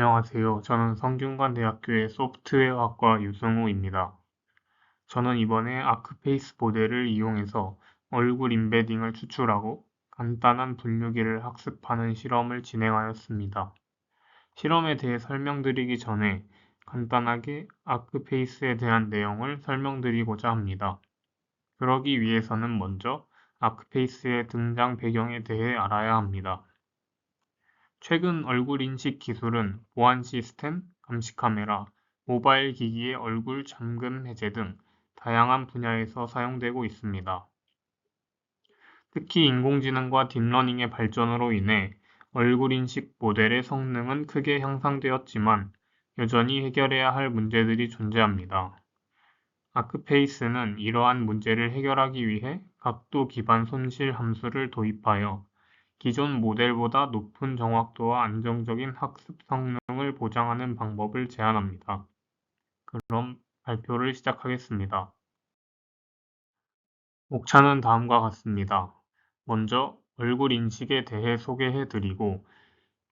안녕하세요. 저는 성균관대학교의 소프트웨어학과 유승우입니다. 저는 이번에 아크페이스 모델을 이용해서 얼굴 임베딩을 추출하고 간단한 분류기를 학습하는 실험을 진행하였습니다. 실험에 대해 설명드리기 전에 간단하게 아크페이스에 대한 내용을 설명드리고자 합니다. 그러기 위해서는 먼저 아크페이스의 등장 배경에 대해 알아야 합니다. 최근 얼굴 인식 기술은 보안 시스템, 감시 카메라, 모바일 기기의 얼굴 잠금 해제 등 다양한 분야에서 사용되고 있습니다. 특히 인공지능과 딥러닝의 발전으로 인해 얼굴 인식 모델의 성능은 크게 향상되었지만 여전히 해결해야 할 문제들이 존재합니다. 아크페이스는 이러한 문제를 해결하기 위해 각도 기반 손실 함수를 도입하여 기존 모델보다 높은 정확도와 안정적인 학습 성능을 보장하는 방법을 제안합니다. 그럼 발표를 시작하겠습니다. 목차는 다음과 같습니다. 먼저 얼굴 인식에 대해 소개해드리고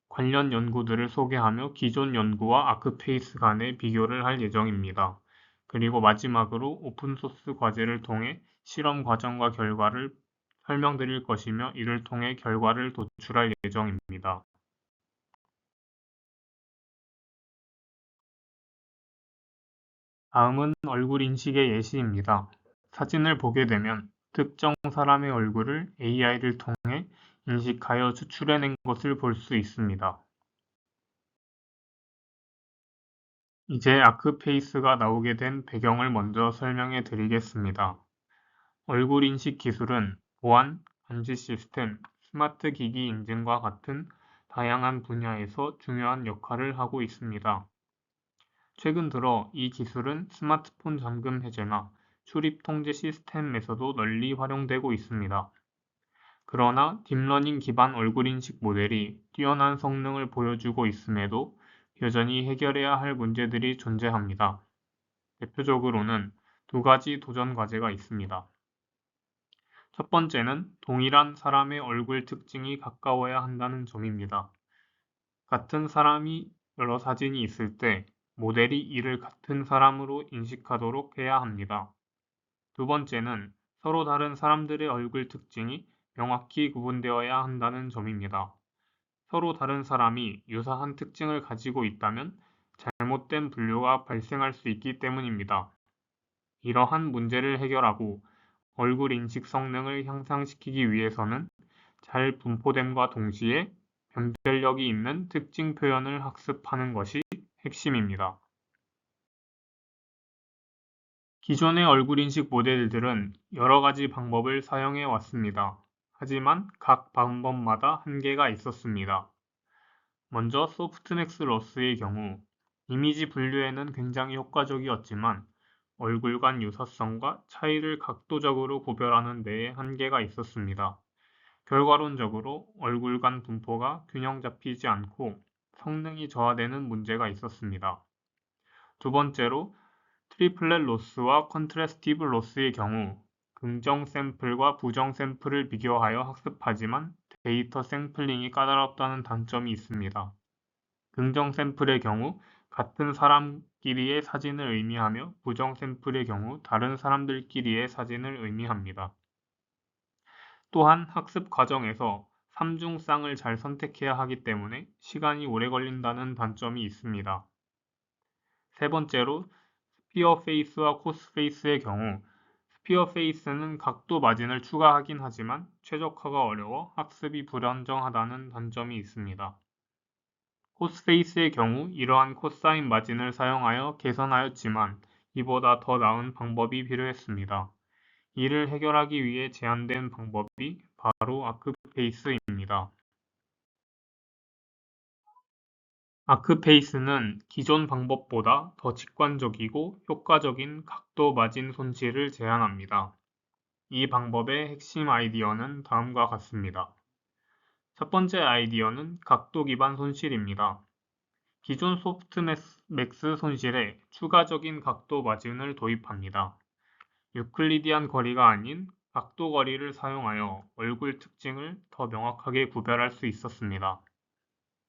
관련 연구들을 소개하며 기존 연구와 아크페이스 간의 비교를 할 예정입니다. 그리고 마지막으로 오픈소스 과제를 통해 실험 과정과 결과를 설명드릴 것이며 이를 통해 결과를 도출할 예정입니다. 다음은 얼굴 인식의 예시입니다. 사진을 보게 되면 특정 사람의 얼굴을 AI를 통해 인식하여 추출해낸 것을 볼 수 있습니다. 이제 아크페이스가 나오게 된 배경을 먼저 설명해 드리겠습니다. 얼굴 인식 기술은 보안, 감시 시스템, 스마트 기기 인증과 같은 다양한 분야에서 중요한 역할을 하고 있습니다. 최근 들어 이 기술은 스마트폰 잠금 해제나 출입 통제 시스템에서도 널리 활용되고 있습니다. 그러나 딥러닝 기반 얼굴 인식 모델이 뛰어난 성능을 보여주고 있음에도 여전히 해결해야 할 문제들이 존재합니다. 대표적으로는 두 가지 도전 과제가 있습니다. 첫 번째는 동일한 사람의 얼굴 특징이 가까워야 한다는 점입니다. 같은 사람이 여러 사진이 있을 때 모델이 이를 같은 사람으로 인식하도록 해야 합니다. 두 번째는 서로 다른 사람들의 얼굴 특징이 명확히 구분되어야 한다는 점입니다. 서로 다른 사람이 유사한 특징을 가지고 있다면 잘못된 분류가 발생할 수 있기 때문입니다. 이러한 문제를 해결하고 얼굴 인식 성능을 향상시키기 위해서는 잘 분포됨과 동시에 변별력이 있는 특징 표현을 학습하는 것이 핵심입니다. 기존의 얼굴 인식 모델들은 여러 가지 방법을 사용해 왔습니다. 하지만 각 방법마다 한계가 있었습니다. 먼저 소프트맥스 러스의 경우 이미지 분류에는 굉장히 효과적이었지만 얼굴 간 유사성과 차이를 각도적으로 구별하는 데에 한계가 있었습니다. 결과론적으로 얼굴 간 분포가 균형 잡히지 않고 성능이 저하되는 문제가 있었습니다. 두 번째로 트리플렛 로스와 컨트래스티브 로스의 경우 긍정 샘플과 부정 샘플을 비교하여 학습하지만 데이터 샘플링이 까다롭다는 단점이 있습니다. 긍정 샘플의 경우 같은 사람끼리의 사진을 의미하며 부정 샘플의 경우 다른 사람들끼리의 사진을 의미합니다. 또한 학습 과정에서 삼중쌍을 잘 선택해야 하기 때문에 시간이 오래 걸린다는 단점이 있습니다. 세 번째로 스피어 페이스와 코스 페이스의 경우 스피어 페이스는 각도 마진을 추가하긴 하지만 최적화가 어려워 학습이 불안정하다는 단점이 있습니다. 코스 페이스의 경우 이러한 코사인 마진을 사용하여 개선하였지만 이보다 더 나은 방법이 필요했습니다. 이를 해결하기 위해 제안된 방법이 바로 아크페이스입니다. 아크페이스는 기존 방법보다 더 직관적이고 효과적인 각도 마진 손실을 제한합니다. 이 방법의 핵심 아이디어는 다음과 같습니다. 첫 번째 아이디어는 각도 기반 손실입니다. 기존 소프트맥스 손실에 추가적인 각도 마진을 도입합니다. 유클리디안 거리가 아닌 각도 거리를 사용하여 얼굴 특징을 더 명확하게 구별할 수 있었습니다.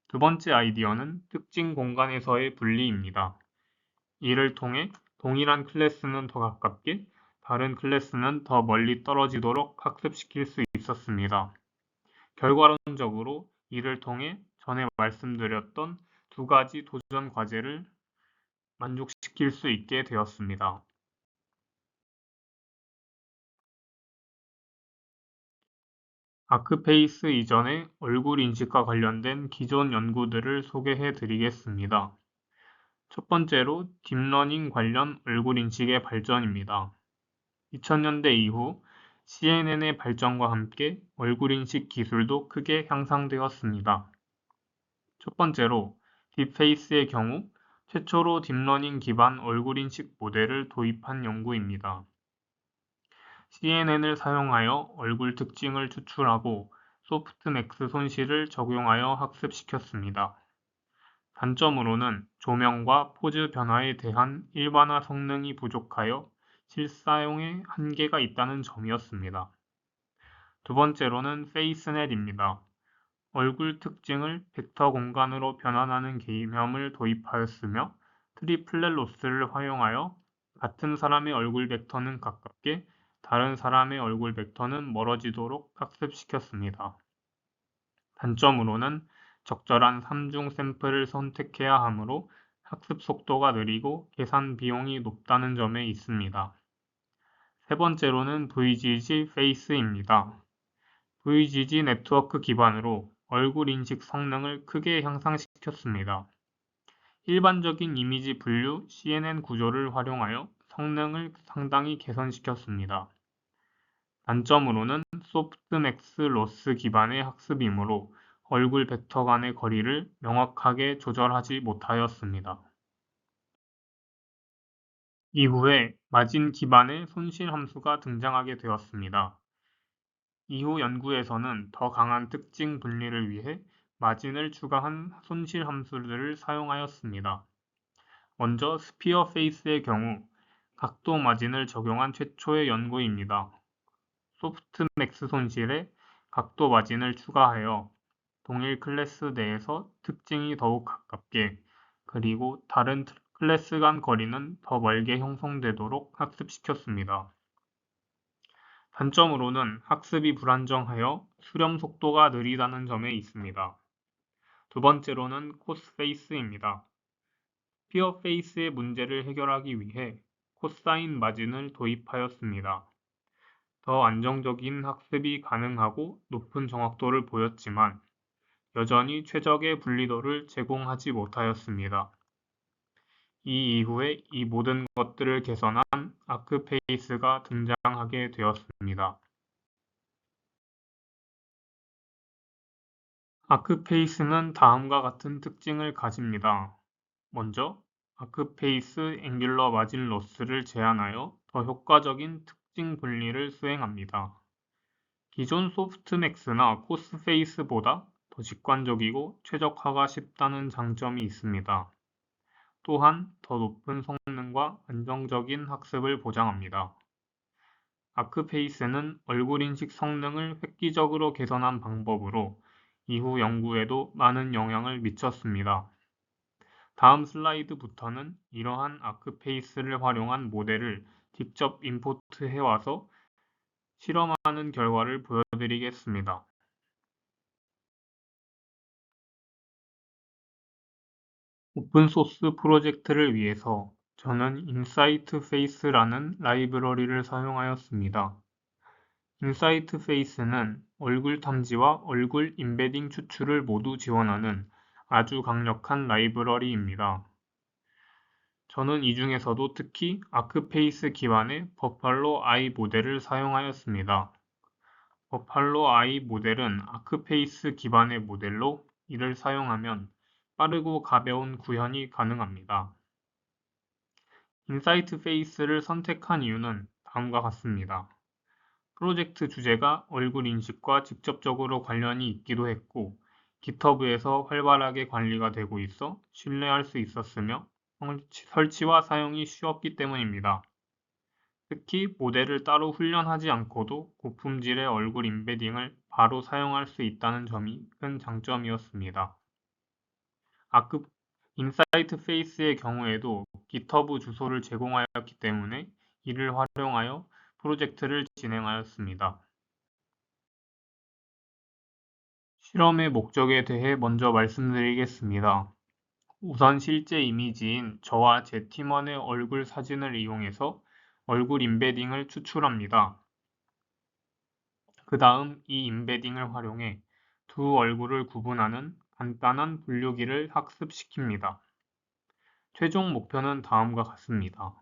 두 번째 아이디어는 특징 공간에서의 분리입니다. 이를 통해 동일한 클래스는 더 가깝게, 다른 클래스는 더 멀리 떨어지도록 학습시킬 수 있었습니다. 결과론적으로 이를 통해 전에 말씀드렸던 두 가지 도전 과제를 만족시킬 수 있게 되었습니다. 아크페이스 이전의 얼굴 인식과 관련된 기존 연구들을 소개해 드리겠습니다. 첫 번째로 딥러닝 관련 얼굴 인식의 발전입니다. 2000년대 이후 CNN의 발전과 함께 얼굴 인식 기술도 크게 향상되었습니다. 첫 번째로 딥페이스의 경우 최초로 딥러닝 기반 얼굴 인식 모델을 도입한 연구입니다. CNN을 사용하여 얼굴 특징을 추출하고 소프트맥스 손실을 적용하여 학습시켰습니다. 단점으로는 조명과 포즈 변화에 대한 일반화 성능이 부족하여 실사용에 한계가 있다는 점이었습니다. 두 번째로는 페이스넷입니다. 얼굴 특징을 벡터 공간으로 변환하는 개념을 도입하였으며 트리플렛 로스를 활용하여 같은 사람의 얼굴 벡터는 가깝게 다른 사람의 얼굴 벡터는 멀어지도록 학습시켰습니다. 단점으로는 적절한 3중 샘플을 선택해야 하므로 학습 속도가 느리고 계산 비용이 높다는 점에 있습니다. 세 번째로는 VGG 페이스입니다. VGG 네트워크 기반으로 얼굴 인식 성능을 크게 향상시켰습니다. 일반적인 이미지 분류 CNN 구조를 활용하여 성능을 상당히 개선시켰습니다. 단점으로는 소프트맥스 로스 기반의 학습이므로 얼굴 벡터 간의 거리를 명확하게 조절하지 못하였습니다. 이후에 마진 기반의 손실 함수가 등장하게 되었습니다. 이후 연구에서는 더 강한 특징 분리를 위해 마진을 추가한 손실 함수들을 사용하였습니다. 먼저 스피어 페이스의 경우 각도 마진을 적용한 최초의 연구입니다. 소프트맥스 손실에 각도 마진을 추가하여 동일 클래스 내에서 특징이 더욱 가깝게 그리고 다른 클래스 간 거리는 더 멀게 형성되도록 학습시켰습니다. 단점으로는 학습이 불안정하여 수렴 속도가 느리다는 점에 있습니다. 두 번째로는 코스페이스입니다. 스피어 페이스의 문제를 해결하기 위해 코사인 마진을 도입하였습니다. 더 안정적인 학습이 가능하고 높은 정확도를 보였지만 여전히 최적의 분리도를 제공하지 못하였습니다. 이 이후에 이 모든 것들을 개선한 아크페이스가 등장하게 되었습니다. 아크페이스는 다음과 같은 특징을 가집니다. 먼저 아크페이스 앵귤러 마진 로스를 제한하여 더 효과적인 특징 분리를 수행합니다. 기존 소프트맥스나 코스페이스보다 더 직관적이고 최적화가 쉽다는 장점이 있습니다. 또한 더 높은 성능과 안정적인 학습을 보장합니다. 아크페이스는 얼굴 인식 성능을 획기적으로 개선한 방법으로 이후 연구에도 많은 영향을 미쳤습니다. 다음 슬라이드부터는 이러한 아크페이스를 활용한 모델을 직접 임포트해와서 실험하는 결과를 보여드리겠습니다. 오픈소스 프로젝트를 위해서 저는 인사이트페이스라는 라이브러리를 사용하였습니다. 인사이트페이스는 얼굴 탐지와 얼굴 임베딩 추출을 모두 지원하는 아주 강력한 라이브러리입니다. 저는 이 중에서도 특히 아크페이스 기반의 버팔로 아이 모델을 사용하였습니다. 버팔로 아이 모델은 아크페이스 기반의 모델로 이를 사용하면 빠르고 가벼운 구현이 가능합니다. 인사이트 페이스를 선택한 이유는 다음과 같습니다. 프로젝트 주제가 얼굴 인식과 직접적으로 관련이 있기도 했고 깃허브에서 활발하게 관리가 되고 있어 신뢰할 수 있었으며 설치와 사용이 쉬웠기 때문입니다. 특히 모델을 따로 훈련하지 않고도 고품질의 얼굴 임베딩을 바로 사용할 수 있다는 점이 큰 장점이었습니다. 아크 인사이트 페이스의 경우에도 GitHub 주소를 제공하였기 때문에 이를 활용하여 프로젝트를 진행하였습니다. 실험의 목적에 대해 먼저 말씀드리겠습니다. 우선 실제 이미지인 저와 제 팀원의 얼굴 사진을 이용해서 얼굴 임베딩을 추출합니다. 그 다음 이 임베딩을 활용해 두 얼굴을 구분하는 간단한 분류기를 학습시킵니다. 최종 목표는 다음과 같습니다.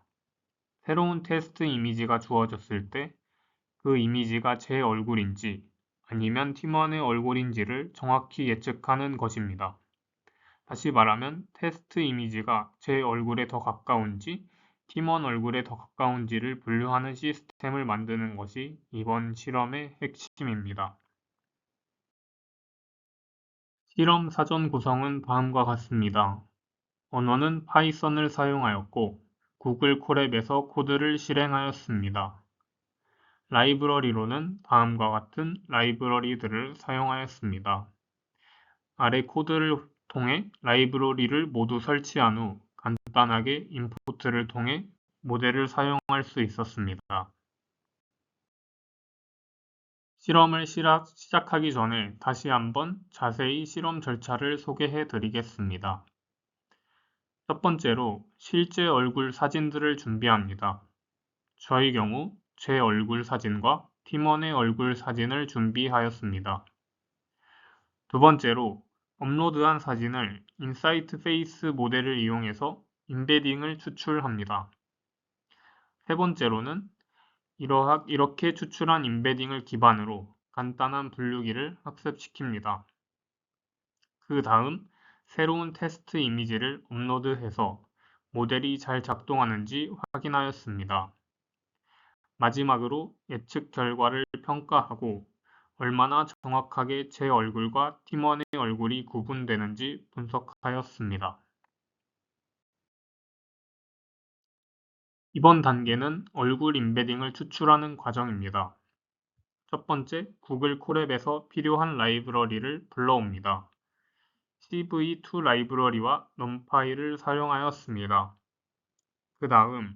새로운 테스트 이미지가 주어졌을 때 그 이미지가 제 얼굴인지 아니면 팀원의 얼굴인지를 정확히 예측하는 것입니다. 다시 말하면 테스트 이미지가 제 얼굴에 더 가까운지 팀원 얼굴에 더 가까운지를 분류하는 시스템을 만드는 것이 이번 실험의 핵심입니다. 실험 사전 구성은 다음과 같습니다. 언어는 파이썬을 사용하였고 구글 콜앱에서 코드를 실행하였습니다. 라이브러리로는 다음과 같은 라이브러리들을 사용하였습니다. 아래 코드를 통해 라이브러리를 모두 설치한 후 간단하게 인풋을 통해 모델을 사용할 수 있었습니다. 실험을 시작하기 전에 다시 한번 자세히 실험 절차를 소개해 드리겠습니다. 첫 번째로 실제 얼굴 사진들을 준비합니다. 저의 경우 제 얼굴 사진과 팀원의 얼굴 사진을 준비하였습니다. 두 번째로 업로드한 사진을 인사이트 페이스 모델을 이용해서 임베딩을 추출합니다. 세 번째로는 이렇게 추출한 임베딩을 기반으로 간단한 분류기를 학습시킵니다. 그 다음 새로운 테스트 이미지를 업로드해서 모델이 잘 작동하는지 확인하였습니다. 마지막으로 예측 결과를 평가하고 얼마나 정확하게 제 얼굴과 팀원의 얼굴이 구분되는지 분석하였습니다. 이번 단계는 얼굴 임베딩을 추출하는 과정입니다. 첫 번째, 구글 콜앱에서 필요한 라이브러리를 불러옵니다. CV2 라이브러리와 numPy를 사용하였습니다. 그 다음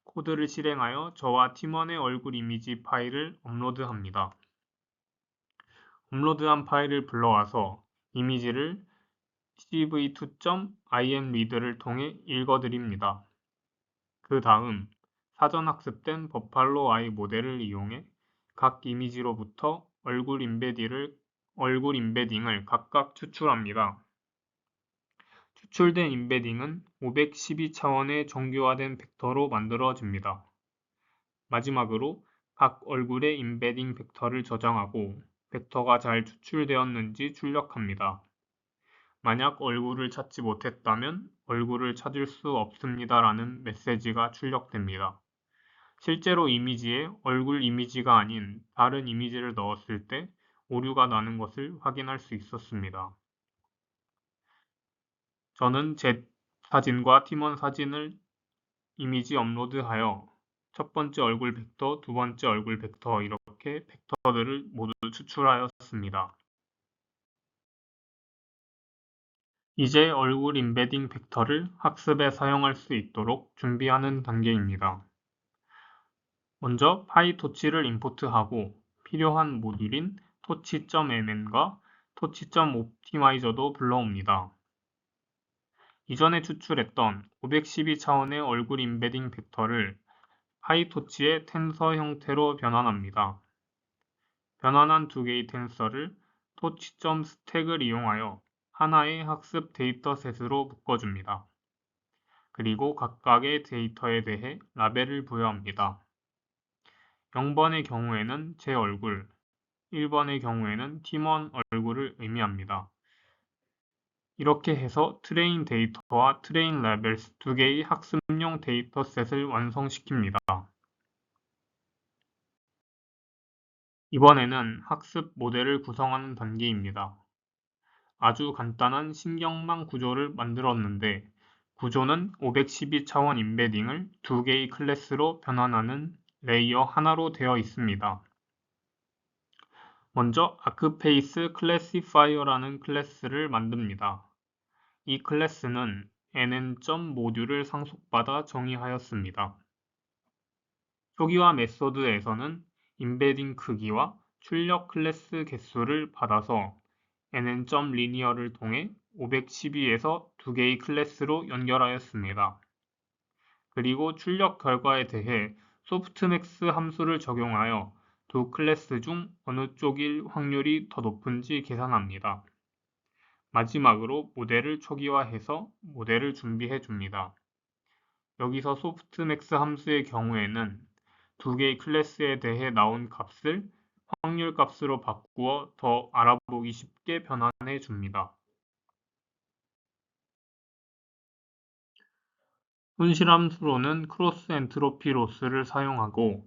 코드를 실행하여 저와 팀원의 얼굴 이미지 파일을 업로드합니다. 업로드한 파일을 불러와서 이미지를 cv2.imread를 통해 읽어드립니다. 그 다음 사전 학습된 버팔로 I 모델을 이용해 각 이미지로부터 얼굴 임베딩을 각각 추출합니다. 추출된 임베딩은 512차원의 정교화된 벡터로 만들어집니다. 마지막으로 각 얼굴의 임베딩 벡터를 저장하고 벡터가 잘 추출되었는지 출력합니다. 만약 얼굴을 찾지 못했다면 얼굴을 찾을 수 없습니다라는 메시지가 출력됩니다. 실제로 이미지에 얼굴 이미지가 아닌 다른 이미지를 넣었을 때 오류가 나는 것을 확인할 수 있었습니다. 저는 제 사진과 팀원 사진을 이미지 업로드하여 첫 번째 얼굴 벡터, 두 번째 얼굴 벡터 이렇게 벡터들을 모두 추출하였습니다. 이제 얼굴 임베딩 벡터를 학습에 사용할 수 있도록 준비하는 단계입니다. 먼저 파이토치를 임포트하고 필요한 모듈인 토치.mn과 토치.옵티마이저도 불러옵니다. 이전에 추출했던 512차원의 얼굴 임베딩 벡터를 파이토치의 텐서 형태로 변환합니다. 변환한 두 개의 텐서를 토치.스택을 이용하여 하나의 학습 데이터셋으로 묶어줍니다. 그리고 각각의 데이터에 대해 라벨을 부여합니다. 0번의 경우에는 제 얼굴, 1번의 경우에는 팀원 얼굴을 의미합니다. 이렇게 해서 트레인 데이터와 트레인 레벨스 두 개의 학습용 데이터셋을 완성시킵니다. 이번에는 학습 모델을 구성하는 단계입니다. 아주 간단한 신경망 구조를 만들었는데 구조는 512차원 임베딩을 두 개의 클래스로 변환하는 레이어 하나로 되어 있습니다. 먼저 아크페이스 클래시파이어라는 클래스를 만듭니다. 이 클래스는 nn. 모듈을 상속받아 정의하였습니다. 초기화 메소드에서는 임베딩 크기와 출력 클래스 개수를 받아서 nn.linear를 통해 512에서 2개의 클래스로 연결하였습니다. 그리고 출력 결과에 대해 소프트맥스 함수를 적용하여 두 클래스 중 어느 쪽일 확률이 더 높은지 계산합니다. 마지막으로 모델을 초기화해서 모델을 준비해 줍니다. 여기서 소프트맥스 함수의 경우에는 두 개의 클래스에 대해 나온 값을 확률 값으로 바꾸어 더 알아보기 쉽게 변환해 줍니다. 손실함수로는 크로스 엔트로피 로스를 사용하고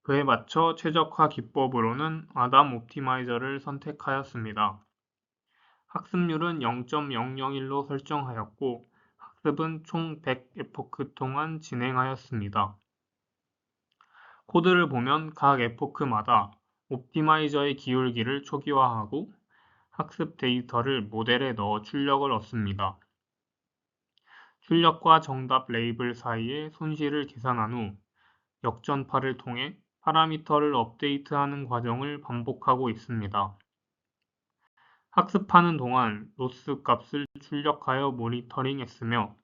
그에 맞춰 최적화 기법으로는 아담 옵티마이저를 선택하였습니다. 학습률은 0.001로 설정하였고 학습은 총 100 에포크 동안 진행하였습니다. 코드를 보면 각 에포크마다 옵티마이저의 기울기를 초기화하고 학습 데이터를 모델에 넣어 출력을 얻습니다. 출력과 정답 레이블 사이의 손실을 계산한 후 역전파를 통해 파라미터를 업데이트하는 과정을 반복하고 있습니다. 학습하는 동안 로스 값을 출력하여 모니터링했으며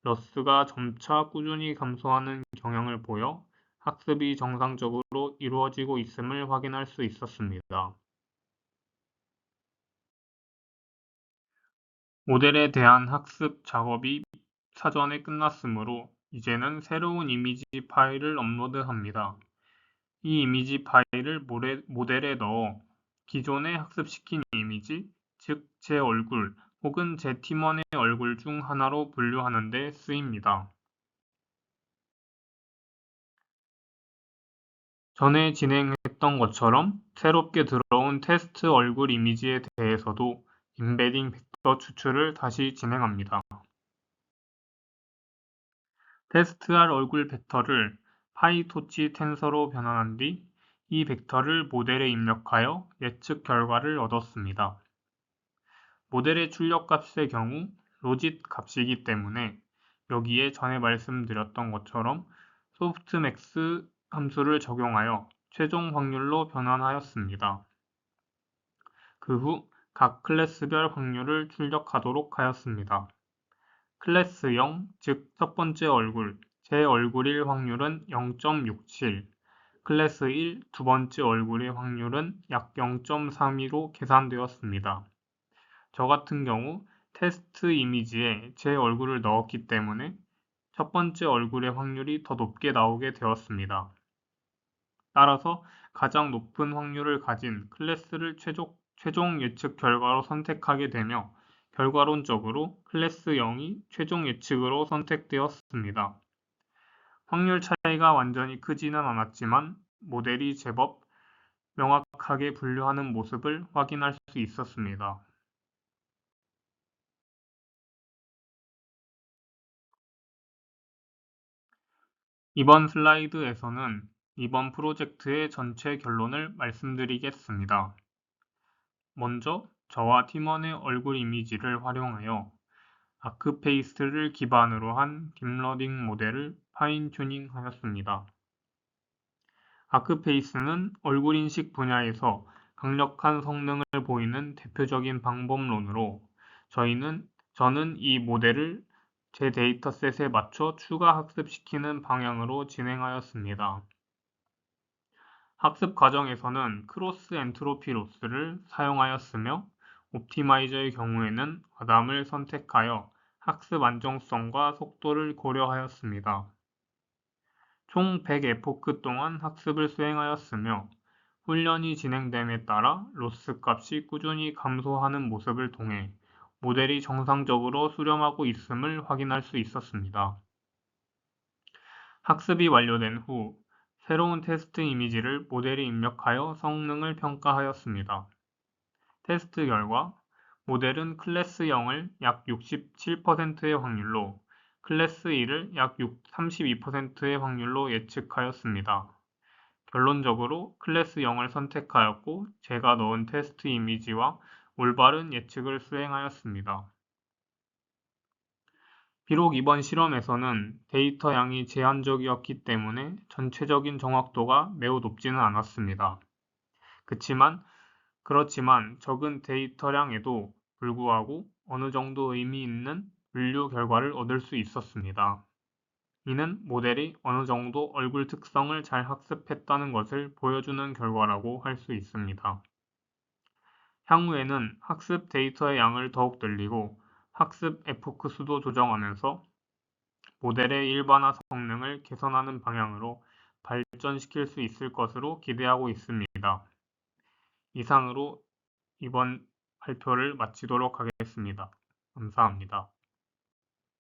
로스가 점차 꾸준히 감소하는 경향을 보여 학습이 정상적으로 이루어지고 있음을 확인할 수 있었습니다. 모델에 대한 학습 작업이 사전에 끝났으므로 이제는 새로운 이미지 파일을 업로드합니다. 이 이미지 파일을 모델에 넣어 기존에 학습시킨 이미지, 즉 제 얼굴 혹은 제 팀원의 얼굴 중 하나로 분류하는 데 쓰입니다. 전에 진행했던 것처럼 새롭게 들어온 테스트 얼굴 이미지에 대해서도 임베딩 벡터 추출을 다시 진행합니다. 테스트할 얼굴 벡터를 파이토치 텐서로 변환한 뒤 이 벡터를 모델에 입력하여 예측 결과를 얻었습니다. 모델의 출력값의 경우 로짓 값이기 때문에 여기에 전에 말씀드렸던 것처럼 소프트맥스 함수를 적용하여 최종 확률로 변환하였습니다. 그 후 각 클래스별 확률을 출력하도록 하였습니다. 클래스 0, 즉 첫 번째 얼굴, 제 얼굴일 확률은 0.67, 클래스 1, 두 번째 얼굴의 확률은 약 0.32로 계산되었습니다. 저 같은 경우 테스트 이미지에 제 얼굴을 넣었기 때문에 첫 번째 얼굴의 확률이 더 높게 나오게 되었습니다. 따라서 가장 높은 확률을 가진 클래스를 최종 예측 결과로 선택하게 되며 결과론적으로 클래스 0이 최종 예측으로 선택되었습니다. 확률 차이가 완전히 크지는 않았지만 모델이 제법 명확하게 분류하는 모습을 확인할 수 있었습니다. 이번 슬라이드에서는 이번 프로젝트의 전체 결론을 말씀드리겠습니다. 먼저 저와 팀원의 얼굴 이미지를 활용하여 아크페이스를 기반으로 한 딥러닝 모델을 파인 튜닝하였습니다. 아크페이스는 얼굴 인식 분야에서 강력한 성능을 보이는 대표적인 방법론으로 저는 이 모델을 제 데이터셋에 맞춰 추가 학습시키는 방향으로 진행하였습니다. 학습 과정에서는 크로스 엔트로피 로스를 사용하였으며 옵티마이저의 경우에는 아담을 선택하여 학습 안정성과 속도를 고려하였습니다. 총 100 에포크 동안 학습을 수행하였으며 훈련이 진행됨에 따라 로스 값이 꾸준히 감소하는 모습을 통해 모델이 정상적으로 수렴하고 있음을 확인할 수 있었습니다. 학습이 완료된 후 새로운 테스트 이미지를 모델에 입력하여 성능을 평가하였습니다. 테스트 결과 모델은 클래스 0을 약 67%의 확률로 클래스 1을 약 32%의 확률로 예측하였습니다. 결론적으로 클래스 0을 선택하였고 제가 넣은 테스트 이미지와 올바른 예측을 수행하였습니다. 비록 이번 실험에서는 데이터 양이 제한적이었기 때문에 전체적인 정확도가 매우 높지는 않았습니다. 그렇지만 적은 데이터량에도 불구하고 어느 정도 의미 있는 분류 결과를 얻을 수 있었습니다. 이는 모델이 어느 정도 얼굴 특성을 잘 학습했다는 것을 보여주는 결과라고 할 수 있습니다. 향후에는 학습 데이터의 양을 더욱 늘리고 학습 에포크 수도 조정하면서 모델의 일반화 성능을 개선하는 방향으로 발전시킬 수 있을 것으로 기대하고 있습니다. 이상으로 이번 발표를 마치도록 하겠습니다. 감사합니다.